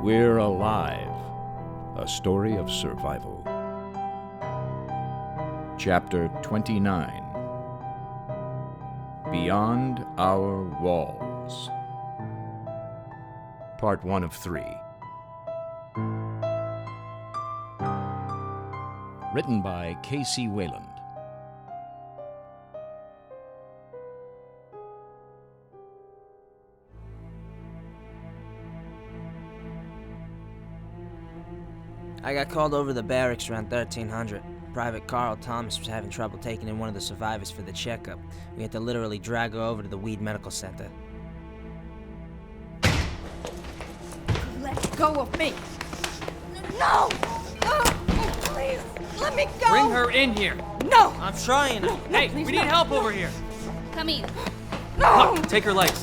We're Alive, a story of survival. Chapter 29, Beyond Our Walls. Part 1 of 3. Written by Kc Wayland. I got called over to the barracks around 1300. Private Carl Thomas was having trouble taking in one of the survivors for the checkup. We had to literally drag her over to the Weed Medical Center. Let go of me! No! Please, let me go! Bring her in here! No! I'm trying. No, Hey, please, we need no. help over here! Come in. No! Huck, take her legs.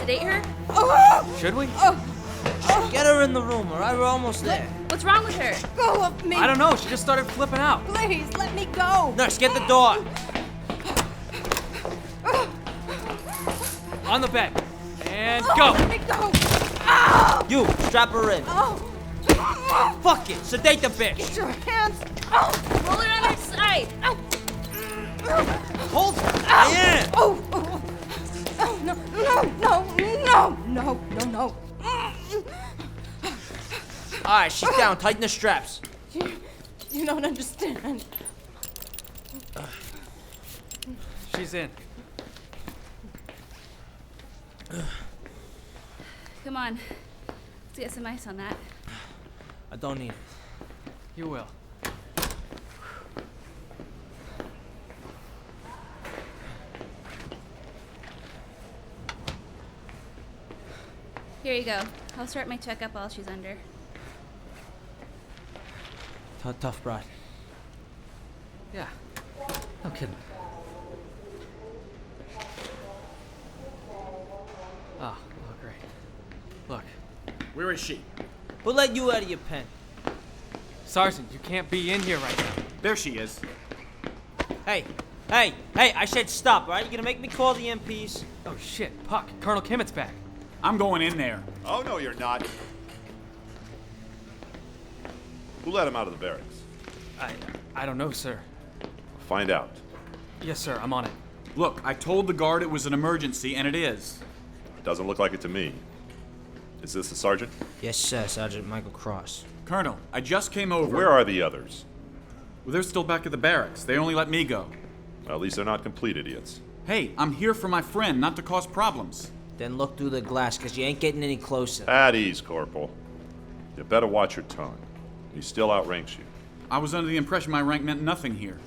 Sedate her? Should we? Get her in the room, all right? We're almost there. What's wrong with her? Go of me! I don't know, she just started flipping out. Please, let me go! Nurse, get the door. On the bed. And Let go! me go! Ow! You, strap her in. Oh! Fuck it, sedate the bitch. Get your hands! Oh! Roll her on her side. Hold her. Yeah. Oh! Oh! Oh! No! No! No! No! No! No! All right, she's down. Tighten the straps. You don't understand. She's in. Come on. Let's get some ice on that. I don't need it. You will. Here you go. I'll start my checkup while she's under. Tough broad. Yeah. No kidding. Oh, great. Look. Where is she? Who let you out of your pen? Sergeant, you can't be in here right now. There she is. Hey, I said stop, all right? You gonna make me call the MPs? Oh shit, Puck, Colonel Kimmett's back. I'm going in there. Oh, no, you're not. Who let him out of the barracks? I don't know, sir. Find out. Yes, sir, I'm on it. Look, I told the guard it was an emergency, and it is. Doesn't look like it to me. Is this the sergeant? Yes, sir, Sergeant Michael Cross. Colonel, I just came over. Where are the others? Well, they're still back at the barracks. They only let me go. Well, at least they're not complete idiots. Hey, I'm here for my friend, not to cause problems. Then look through the glass, because you ain't getting any closer. At ease, Corporal. You better watch your tongue. He still outranks you. I was under the impression my rank meant nothing here.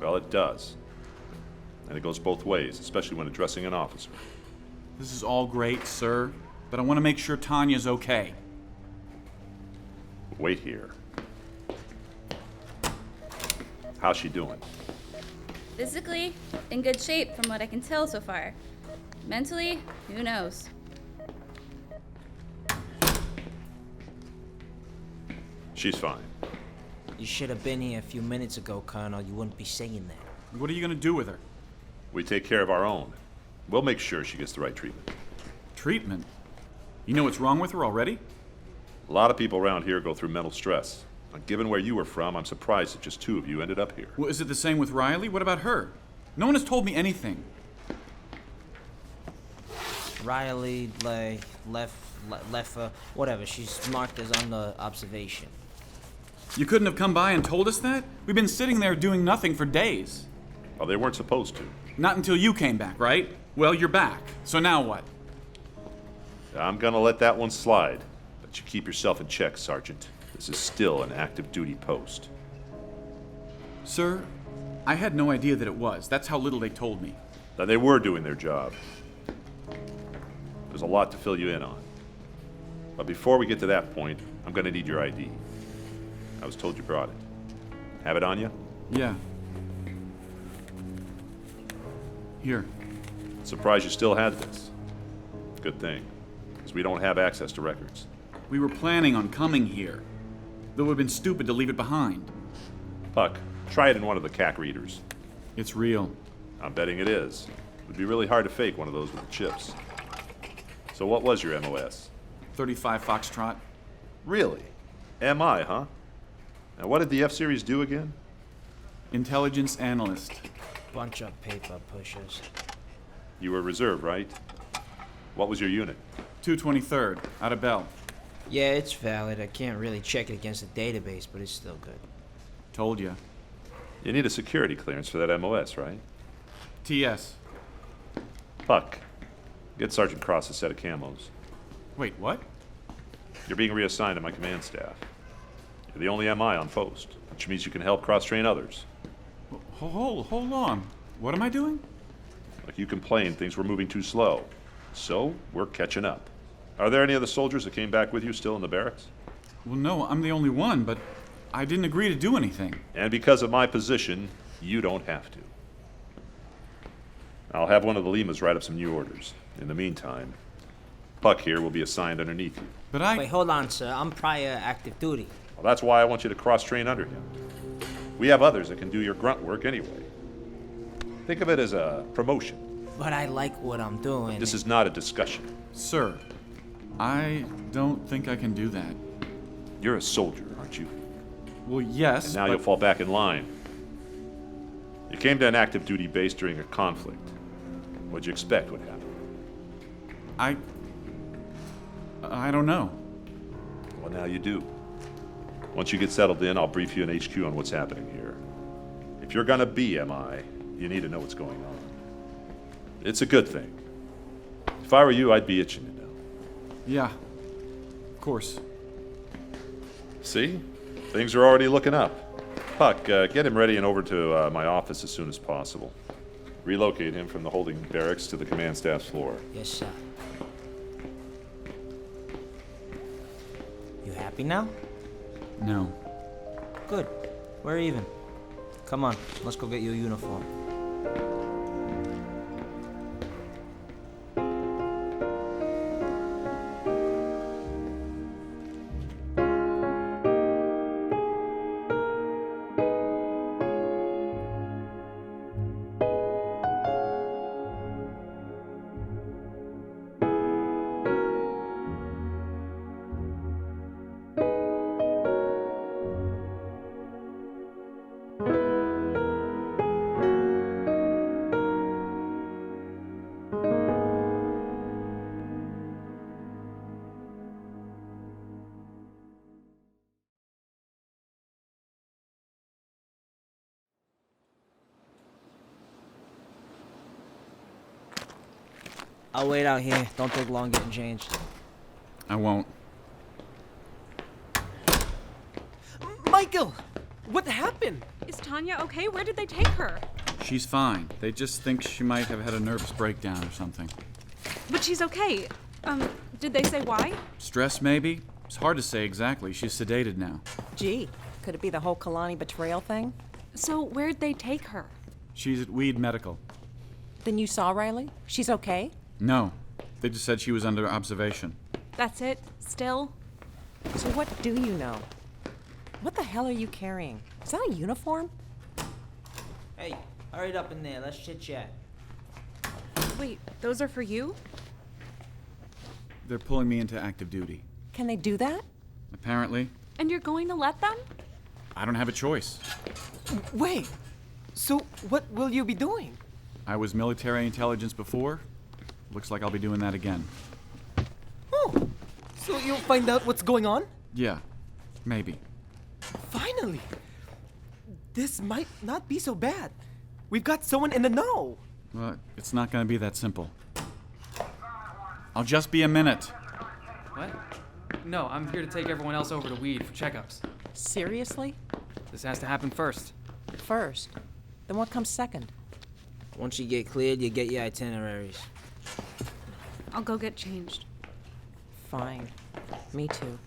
Well, it does. And it goes both ways, especially when addressing an officer. This is all great, sir, but I want to make sure Tanya's okay. Wait here. How's she doing? Physically, in good shape from what I can tell so far. Mentally, who knows? She's fine. You should have been here a few minutes ago, Colonel. You wouldn't be saying that. What are you going to do with her? We take care of our own. We'll make sure she gets the right treatment. Treatment? You know what's wrong with her already? A lot of people around here go through mental stress. Now, given where you were from, I'm surprised that just two of you ended up here. Well, is it the same with Riley? What about her? No one has told me anything. Riley, Leffer, whatever. She's marked as under observation. You couldn't have come by and told us that? We've been sitting there doing nothing for days. Well, they weren't supposed to. Not until you came back, right? Well, you're back. So now what? I'm gonna let that one slide. But you keep yourself in check, Sergeant. This is still an active duty post. Sir, I had no idea that it was. That's how little they told me. Now, they were doing their job. There's a lot to fill you in on. But before we get to that point, I'm gonna need your ID. I was told you brought it. Have it on you? Yeah. Here. Surprised you still had this. Good thing, because we don't have access to records. We were planning on coming here. Though it would have been stupid to leave it behind. Puck, try it in one of the CAC readers. It's real. I'm betting it is. It would be really hard to fake one of those with the chips. So what was your MOS? 35 Foxtrot. Really? MI, huh? Now, what did the F-Series do again? Intelligence analyst. Bunch of paper pushers. You were reserve, right? What was your unit? 223rd, out of Bell. Yeah, it's valid. I can't really check it against the database, but it's still good. Told ya. You need a security clearance for that MOS, right? TS. Puck, get Sergeant Cross a set of camos. Wait, what? You're being reassigned to my command staff. You're the only MI on post, which means you can help cross-train others. Hold on. What am I doing? Like you complained, things were moving too slow. So, we're catching up. Are there any other soldiers that came back with you still in the barracks? Well, no, I'm the only one, but I didn't agree to do anything. And because of my position, you don't have to. I'll have one of the Limas write up some new orders. In the meantime, Puck here will be assigned underneath you. But I... Wait, hold on, sir. I'm prior active duty. Well, that's why I want you to cross-train under him. We have others that can do your grunt work anyway. Think of it as a promotion. But I like what I'm doing. This is not a discussion. Sir, I don't think I can do that. You're a soldier, aren't you? Well, yes, And now but you'll fall back in line. You came to an active duty base during a conflict. What'd you expect would happen? I don't know. Well, now you do. Once you get settled in, I'll brief you in HQ on what's happening here. If you're gonna be MI, you need to know what's going on. It's a good thing. If I were you, I'd be itching to know. Yeah, of course. See? Things are already looking up. Puck, get him ready and over to my office as soon as possible. Relocate him from the holding barracks to the command staff's floor. Yes, sir. You happy now? No. Good. We're even. Come on, let's go get you a uniform. I'll wait out here. Don't take long getting changed. I won't. Michael! What happened? Is Tanya okay? Where did they take her? She's fine. They just think she might have had a nervous breakdown or something. But she's okay. Did they say why? Stress, maybe? It's hard to say exactly. She's sedated now. Gee, could it be the whole Kalani betrayal thing? So where'd they take her? She's at Weed Medical. Then you saw Riley? She's okay? No. They just said she was under observation. That's it? Still? So what do you know? What the hell are you carrying? Is that a uniform? Hey, hurry it up in there. Let's chit-chat. Wait, those are for you? They're pulling me into active duty. Can they do that? Apparently. And you're going to let them? I don't have a choice. Wait, so what will you be doing? I was military intelligence before. Looks like I'll be doing that again. Oh, so you'll find out what's going on? Yeah, maybe. Finally! This might not be so bad. We've got someone in the know. Well, it's not gonna be that simple. I'll just be a minute. What? No, I'm here to take everyone else over to Weed for checkups. Seriously? This has to happen first. First. Then what comes second? Once you get cleared, you get your itineraries. I'll go get changed. Fine. Me too.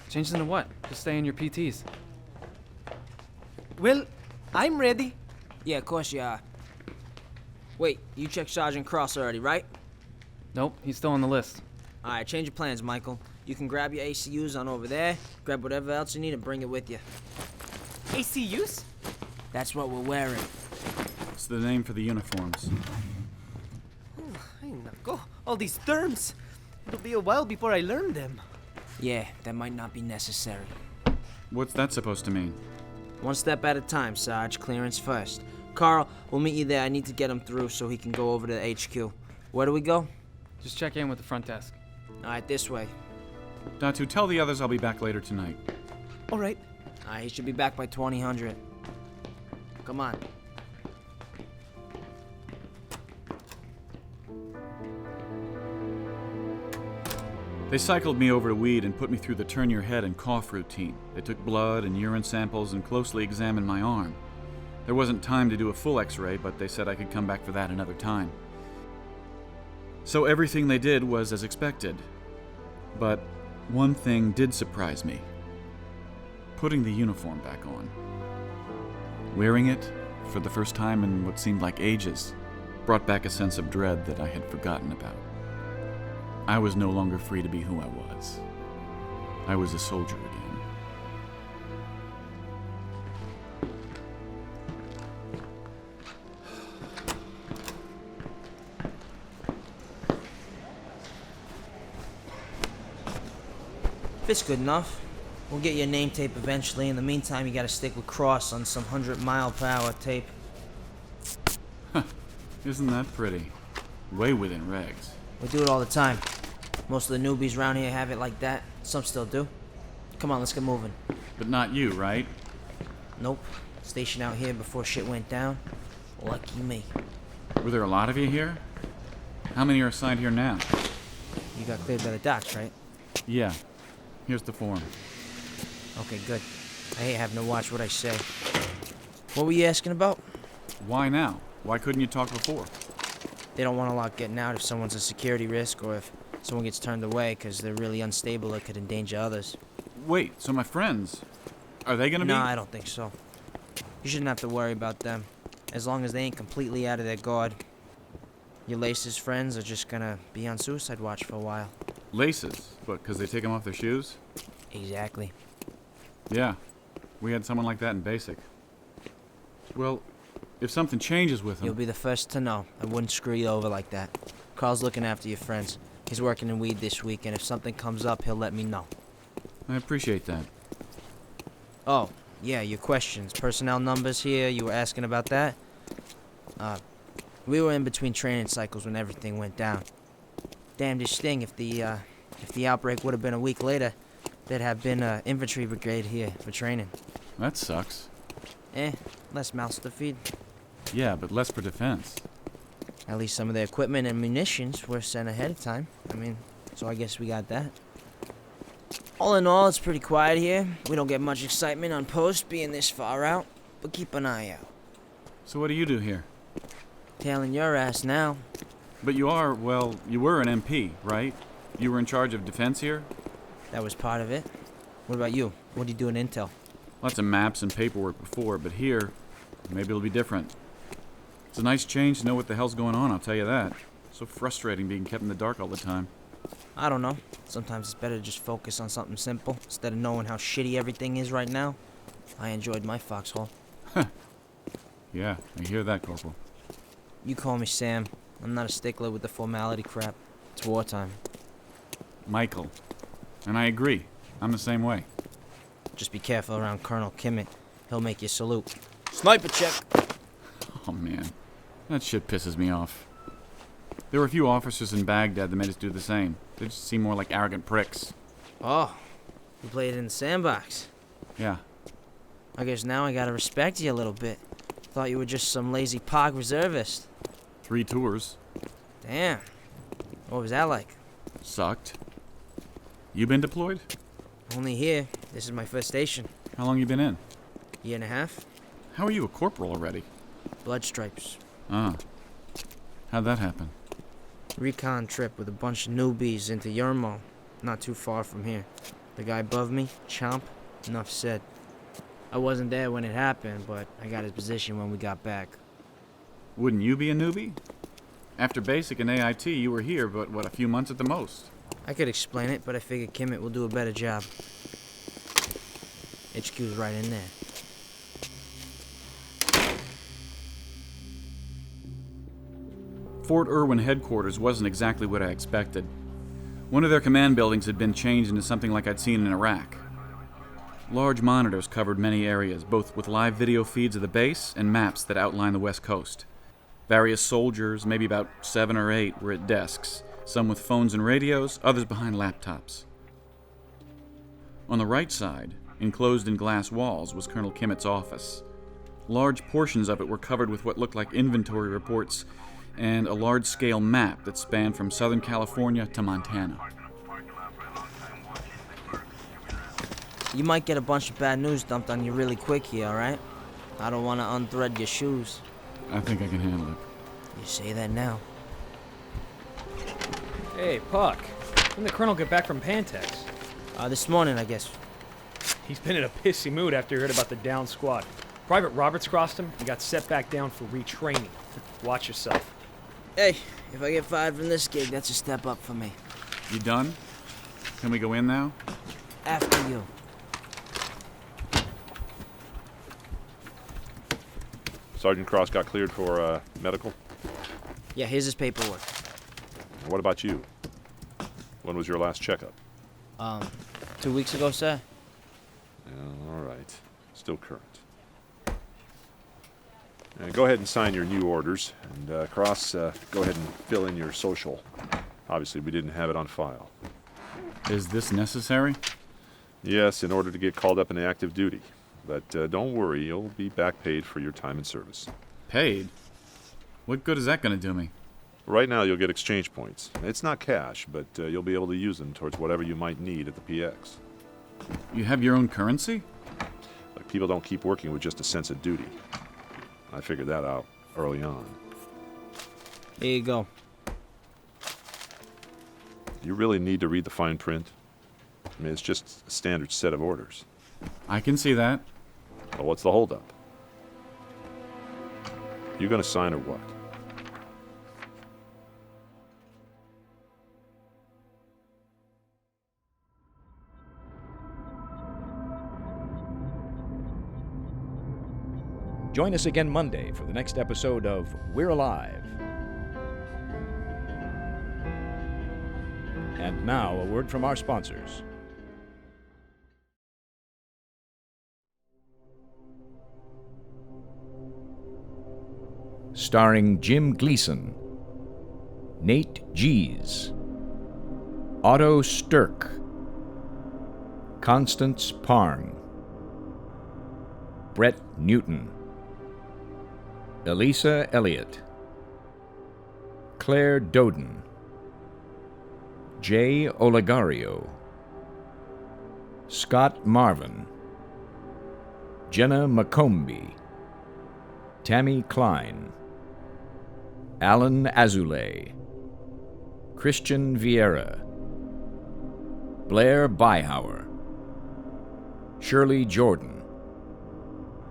Change into what? Just stay in your PTs. Well, I'm ready. Yeah, of course you are. Wait, you checked Sergeant Cross already, right? Nope, he's still on the list. Alright, change your plans, Michael. You can grab your ACUs on over there, grab whatever else you need, and bring it with you. ACUs? That's what we're wearing. It's the name for the uniforms. Ay, nako. All these terms. It'll be a while before I learn them. Yeah, that might not be necessary. What's that supposed to mean? One step at a time, Sarge. Clearance first. Carl, we'll meet you there. I need to get him through so he can go over to the HQ. Where do we go? Just check in with the front desk. Alright, this way. Datu, tell the others I'll be back later tonight. All right. Alright, he should be back by 2000. Come on. They cycled me over to weed and put me through the turn your head and cough routine. They took blood and urine samples and closely examined my arm. There wasn't time to do a full x-ray, but they said I could come back for that another time. So everything they did was as expected. But one thing did surprise me. Putting the uniform back on. Wearing it, for the first time in what seemed like ages, brought back a sense of dread that I had forgotten about. I was no longer free to be who I was. I was a soldier again. If it's good enough, we'll get your name tape eventually. In the meantime, you gotta stick with Cross on some 100-mile-per-hour tape. Isn't that pretty? Way within regs. We do it all the time. Most of the newbies around here have it like that. Some still do. Come on, let's get moving. But not you, right? Nope. Stationed out here before shit went down. Lucky me. Were there a lot of you here? How many are assigned here now? You got cleared by the docks, right? Yeah. Here's the form. Okay, good. I hate having to watch what I say. What were you asking about? Why now? Why couldn't you talk before? They don't want a lot getting out if someone's a security risk or if someone gets turned away because they're really unstable or could endanger others. Wait, so my friends, are they gonna be? No, I don't think so. You shouldn't have to worry about them, as long as they ain't completely out of their guard. Your Lace's friends are just gonna be on suicide watch for a while. Laces? What, because they take them off their shoes? Exactly. Yeah, we had someone like that in basic. Well, if something changes with them... You'll be the first to know. I wouldn't screw you over like that. Carl's looking after your friends. He's working in weed this week, and if something comes up, he'll let me know. I appreciate that. Oh, yeah, your questions. Personnel numbers here, you were asking about that? We were in between training cycles when everything went down. Damnedest thing, if the outbreak would have been a week later, there'd have been an infantry brigade here for training. That sucks. Less mouths to feed. Yeah, but less for defense. At least some of the equipment and munitions were sent ahead of time. So I guess we got that. All in all, it's pretty quiet here. We don't get much excitement on post being this far out, but keep an eye out. So what do you do here? Tailing your ass now. But you are, well, you were an MP, right? You were in charge of defense here? That was part of it. What about you? What do you do in Intel? Lots of maps and paperwork before, but here, maybe it'll be different. It's a nice change to know what the hell's going on, I'll tell you that. So frustrating being kept in the dark all the time. I don't know. Sometimes it's better to just focus on something simple instead of knowing how shitty everything is right now. I enjoyed my foxhole. Yeah, I hear that, Corporal. You call me Sam. I'm not a stickler with the formality crap. It's wartime. Michael. And I agree. I'm the same way. Just be careful around Colonel Kimmett. He'll make you salute. Sniper check! Oh, man. That shit pisses me off. There were a few officers in Baghdad that made us do the same. They just seem more like arrogant pricks. Oh, you played in the sandbox. Yeah. I guess now I gotta respect you a little bit. Thought you were just some lazy POG reservist. 3 tours. Damn. What was that like? Sucked. You been deployed? Only here. This is my first station. How long you been in? Year and a half. How are you a corporal already? Blood stripes. Ah. How'd that happen? Recon trip with a bunch of newbies into Yermo. Not too far from here. The guy above me, Chomp, enough said. I wasn't there when it happened, but I got his position when we got back. Wouldn't you be a newbie? After basic and AIT, you were here, but what, a few months at the most? I could explain it, but I figured Kimmett will do a better job. HQ's right in there. Fort Irwin headquarters wasn't exactly what I expected. One of their command buildings had been changed into something like I'd seen in Iraq. Large monitors covered many areas, both with live video feeds of the base and maps that outline the West Coast. Various soldiers, maybe about 7 or 8, were at desks, some with phones and radios, others behind laptops. On the right side, enclosed in glass walls, was Colonel Kimmett's office. Large portions of it were covered with what looked like inventory reports and a large-scale map that spanned from Southern California to Montana. You might get a bunch of bad news dumped on you really quick here, alright? I don't want to unthread your shoes. I think I can handle it. You say that now. Hey, Puck. When did the Colonel get back from Pantex? This morning, I guess. He's been in a pissy mood after he heard about the down squad. Private Roberts crossed him and got set back down for retraining. Watch yourself. Hey, if I get fired from this gig, that's a step up for me. You done? Can we go in now? After you. Sergeant Cross got cleared for medical? Yeah, here's his paperwork. What about you? When was your last checkup? 2 weeks ago, sir. Yeah, all right. Still current. Go ahead and sign your new orders. And Cross, go ahead and fill in your social. Obviously, we didn't have it on file. Is this necessary? Yes, in order to get called up into active duty. But don't worry, you'll be back paid for your time in service. Paid? What good is that going to do me? Right now, you'll get exchange points. It's not cash, but you'll be able to use them towards whatever you might need at the PX. You have your own currency? Like, people don't keep working with just a sense of duty. I figured that out early on. Here you go. You really need to read the fine print? I mean, it's just a standard set of orders. I can see that. Well, what's the holdup? You gonna sign or what? Join us again Monday for the next episode of We're Alive. And now, a word from our sponsors. Starring Jim Gleason, Nate Gies, Otto Stirk, Constance Parng, Brett Newton, Elisa Elliott, Claire Doden, Jay Olegario, Scott Marvin, Jenna McCombie, Tammy Klein, Alan Azoulay, Christian Vieira, Blair Byhauer, Shirley Jordan,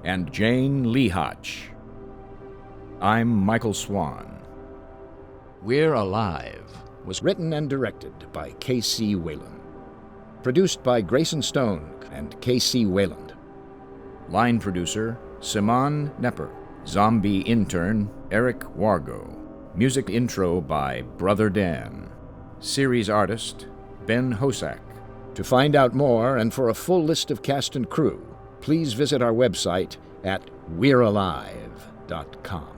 and Jane Lehotch. I'm Michael Swan. We're Alive was written and directed by Kc Wayland. Produced by Grayson Stone and Kc Wayland. Line producer, Simon Nepper. Zombie intern, Eric Wargo. Music intro by Brother Dan. Series artist, Ben Hosak. To find out more and for a full list of cast and crew, please visit our website at we'realive.com.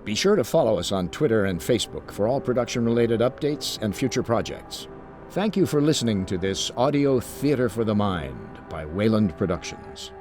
Be sure to follow us on Twitter and Facebook for all production-related updates and future projects. Thank you for listening to this audio theater for the mind by Wayland Productions.